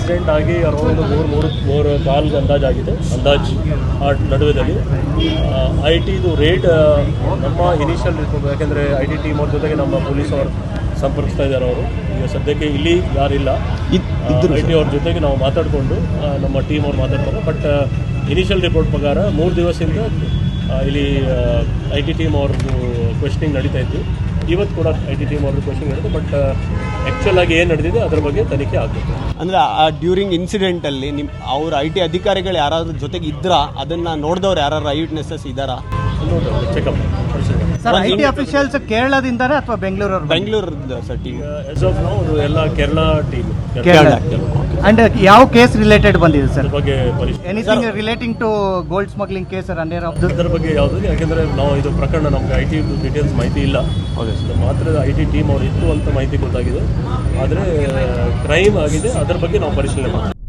Incident ಆಗಿ around ಮೂರು ಕಾಲ್ಗೆ ಅಂದಾಜು ಆ ನಡುವೆದಲ್ಲಿ IT ರೇಟ್ ನಮ್ಮ ಇನಿಷಿಯಲ್ ರಿಪೋರ್ಟ್, ಯಾಕೆಂದರೆ IT ಟೀಮ್ ಅವ್ರ ಜೊತೆಗೆ ನಮ್ಮ ಪೊಲೀಸ್ ಅವರು ಸಂಪರ್ಕಿಸ್ತಾ ಇದ್ದಾರೆ. ಅವರು ಈಗ ಸದ್ಯಕ್ಕೆ ಇಲ್ಲಿ ಯಾರಿಲ್ಲ, IT ಅವ್ರ ಜೊತೆಗೆ ನಾವು ಮಾತಾಡಿಕೊಂಡು ನಮ್ಮ ಟೀಮ್ ಅವ್ರು ಮಾತಾಡ್ತಾರೆ. ಬಟ್ ಇನಿಷಿಯಲ್ ರಿಪೋರ್ಟ್ ಪ್ರಕಾರ 3 ದಿವಸದಿಂದ ಇಲ್ಲಿ IT ಟೀಮ್ ಅವ್ರದ್ದು ಕ್ವೆಶ್ಚನಿಂಗ್ ನಡೀತಾ ಇತ್ತು. ಇವತ್ತು ಕೂಡ IT ಟೀಮ್ ಅವ್ರದ್ದು ಕ್ವೆಶ್ಚನಿಂಗ್ ನಡೀತು. ಬಟ್ ಆ್ಯಕ್ಚುಲ್ ಆಗಿ ಏನು ನಡೆದಿದೆ ಅದ್ರ ಬಗ್ಗೆ ತನಿಖೆ ಆಗಬೇಕು. ಅಂದರೆ ಆ ಡ್ಯೂರಿಂಗ್ ಇನ್ಸಿಡೆಂಟಲ್ಲಿ ಅವ್ರ IT ಅಧಿಕಾರಿಗಳು ಯಾರಾದ್ರೂ ಜೊತೆಗೆ ಇದ್ರಾ, ಅದನ್ನು ನೋಡಿದವ್ರು ಯಾರು ಐ ವಿಟ್ನೆಸಸ್ ಇದ್ದಾರಾ? ಚೆಕಪ್ ಸರ್, IT ಅಫಿಷಿಯಲ್ಸ್ ಕೇರಳದಿಂದಾನೆ ಅಥವಾ Bengaluru sir team as of now ಅದು ಎಲ್ಲ ಕೇರಳ ಟೀಮ್. ಅಂಡ್ ಯಾವ ಕೇಸ್ ರಿಲೇಟೆಡ್ ಬಂದಿದೆ ಸರ್? ಅದ್ರ ಬಗ್ಗೆ anything relating to gold smuggling case under of ಅದರ ಬಗ್ಗೆ ಯಾವುದು, ಯಾಕೆಂದರೆ ನಾವು ಇದು ಪ್ರಕರಣ ನಮಗೆ IT ಡೀಟೇಲ್ಸ್ ಮಾಹಿತಿ ಇಲ್ಲ. ಮಾತ್ರ IT ಟೀಮ್ ಅವ್ರು ಇತ್ತು ಅಂತ ಮಾಹಿತಿ ಗೊತ್ತಾಗಿದೆ. ಆದರೆ ಕ್ರೈಮ್ ಆಗಿದೆ, ಅದರ ಬಗ್ಗೆ ನಾವು ಪರಿಶೀಲನೆ ಮಾಡ್ತೀವಿ.